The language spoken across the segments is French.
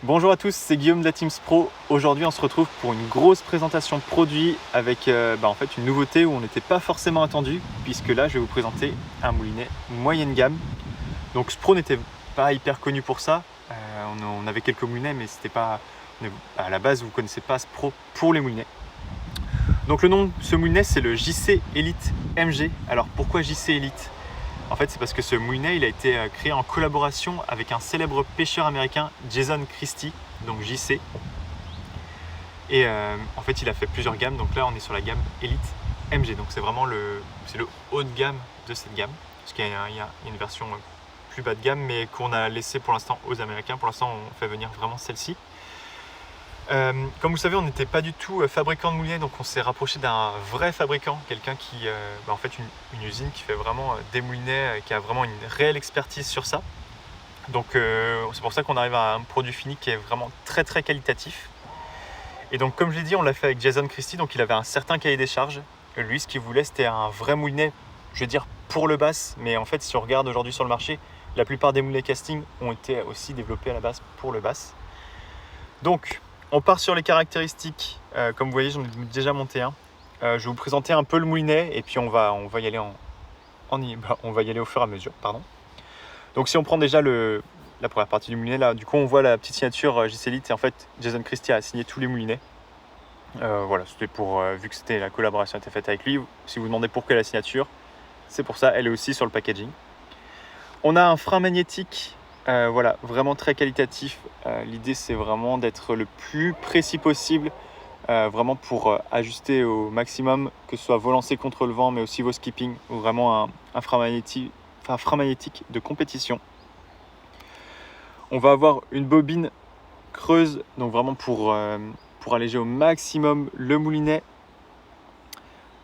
Bonjour à tous, c'est Guillaume de la Teams Pro. Aujourd'hui, on se retrouve pour une grosse présentation de produit avec en fait une nouveauté où on n'était pas forcément attendu, puisque là, je vais vous présenter un moulinet moyenne gamme. Donc, Spro n'était pas hyper connu pour ça. On avait quelques moulinets, mais c'était pas à la base, vous ne connaissez pas Spro pour les moulinets. Donc, le nom de ce moulinet, c'est le JC Elite MG. Alors, pourquoi JC Elite ? En fait, c'est parce que ce moulinet, il a été créé en collaboration avec un célèbre pêcheur américain, Jason Christie, donc JC. Et en fait, il a fait plusieurs gammes. Donc là, on est sur la gamme Elite MG. Donc c'est vraiment le haut de gamme de cette gamme. Parce qu'il y a une version plus bas de gamme, mais qu'on a laissé pour l'instant aux Américains. Pour l'instant, on fait venir vraiment celle-ci. Comme vous savez, on n'était pas du tout fabricant de moulinets, donc on s'est rapproché d'un vrai fabricant, quelqu'un qui, en fait, une usine qui fait vraiment des moulinets, qui a vraiment une réelle expertise sur ça. Donc c'est pour ça qu'on arrive à un produit fini qui est vraiment très très qualitatif. Et donc comme je l'ai dit, on l'a fait avec Jason Christie, donc il avait un certain cahier des charges. Lui, ce qu'il voulait, c'était un vrai moulinet, je veux dire pour le bass, mais en fait, si on regarde aujourd'hui sur le marché, la plupart des moulinets casting ont été aussi développés à la base pour le bass. Donc on part sur les caractéristiques. Comme vous voyez, j'en ai déjà monté un. Je vais vous présenter un peu le moulinet et puis on va y aller on va y aller au fur et à mesure. Pardon. Donc si on prend déjà la première partie du moulinet, là, du coup on voit la petite signature JC Elite. Et en fait, Jason Christie a signé tous les moulinets. Voilà, c'était pour vu que c'était la collaboration était faite avec lui. Si vous vous demandez pourquoi la signature, c'est pour ça. Elle est aussi sur le packaging. On a un frein magnétique. Voilà, vraiment très qualitatif. L'idée, c'est vraiment d'être le plus précis possible, vraiment pour ajuster au maximum, que ce soit vos lancers contre le vent, mais aussi vos skipping, ou vraiment un frein magnétique de compétition. On va avoir une bobine creuse, donc vraiment pour alléger au maximum le moulinet.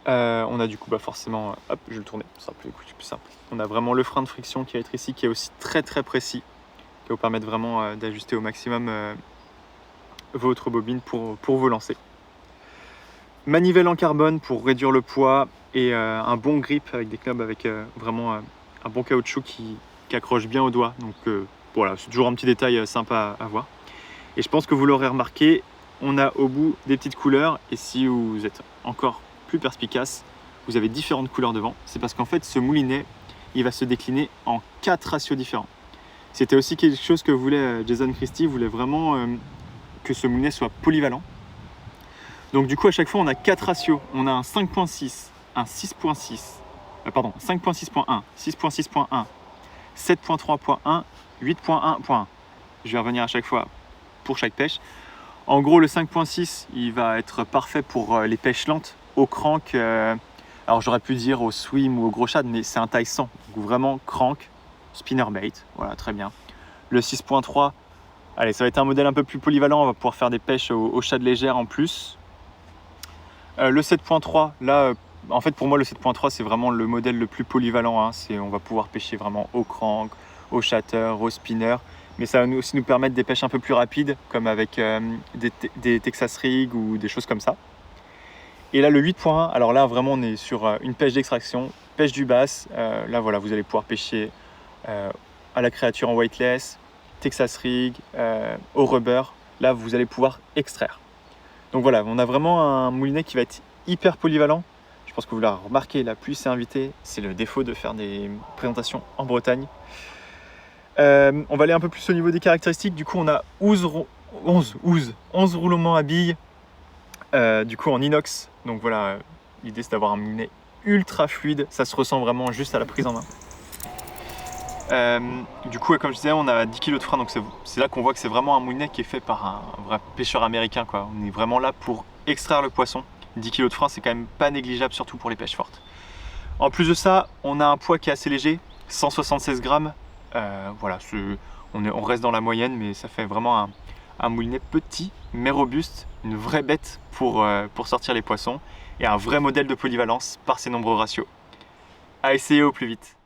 On a du coup forcément, hop, je vais le tourner, ce sera plus simple. On a vraiment le frein de friction qui va être ici, qui est aussi très très précis, qui va vous permettre vraiment d'ajuster au maximum votre bobine pour vos lancers. Manivelle en carbone pour réduire le poids et un bon grip avec des knobs avec vraiment un bon caoutchouc qui accroche bien au doigt. Donc voilà, c'est toujours un petit détail sympa à voir. Et je pense que vous l'aurez remarqué, on a au bout des petites couleurs, et si vous êtes encore plus perspicace, vous avez différentes couleurs de vent. C'est parce qu'en fait, ce moulinet, il va se décliner en 4 ratios différents. C'était aussi quelque chose que voulait Jason Christie. Il voulait vraiment que ce moulinet soit polyvalent. Donc du coup, à chaque fois, on a 4 ratios. On a un 5.6, un 6.6, 5.6.1, 6.6.1, 7.3.1, 8.1.1. Je vais revenir à chaque fois pour chaque pêche. En gros, le 5.6, il va être parfait pour les pêches lentes, au crank. Alors j'aurais pu dire au swim ou au gros shad, mais c'est un taille 100. Donc vraiment crank, spinnerbait, voilà, très bien. Le 6.3, allez, ça va être un modèle un peu plus polyvalent. On va pouvoir faire des pêches au shad légère en plus. Le 7.3, là, en fait pour moi le 7.3 c'est vraiment le modèle le plus polyvalent. Hein. On va pouvoir pêcher vraiment au crank, au shatter, au spinner. Mais ça va aussi nous permettre des pêches un peu plus rapides, comme avec des Texas Rig ou des choses comme ça. Et là, le 8.1, alors là, vraiment, on est sur une pêche d'extraction, pêche du bass. Là, voilà, vous allez pouvoir pêcher à la créature en weightless, Texas Rig, au rubber. Là, vous allez pouvoir extraire. Donc voilà, on a vraiment un moulinet qui va être hyper polyvalent. Je pense que vous l'avez remarqué, la pluie s'est invitée. C'est le défaut de faire des présentations en Bretagne. On va aller un peu plus au niveau des caractéristiques. Du coup, on a 11 roulements à billes, du coup en inox. Donc voilà, l'idée c'est d'avoir un moulinet ultra fluide. Ça se ressent vraiment juste à la prise en main. Du coup, comme je disais, on a 10 kg de frein. Donc c'est là qu'on voit que c'est vraiment un moulinet qui est fait par un vrai pêcheur américain, quoi. On est vraiment là pour extraire le poisson. 10 kg de frein, c'est quand même pas négligeable, surtout pour les pêches fortes. En plus de ça, on a un poids qui est assez léger, 176 grammes. Voilà, on reste dans la moyenne, mais ça fait vraiment un moulinet petit mais robuste, une vraie bête pour sortir les poissons, et un vrai modèle de polyvalence par ses nombreux ratios. À essayer au plus vite.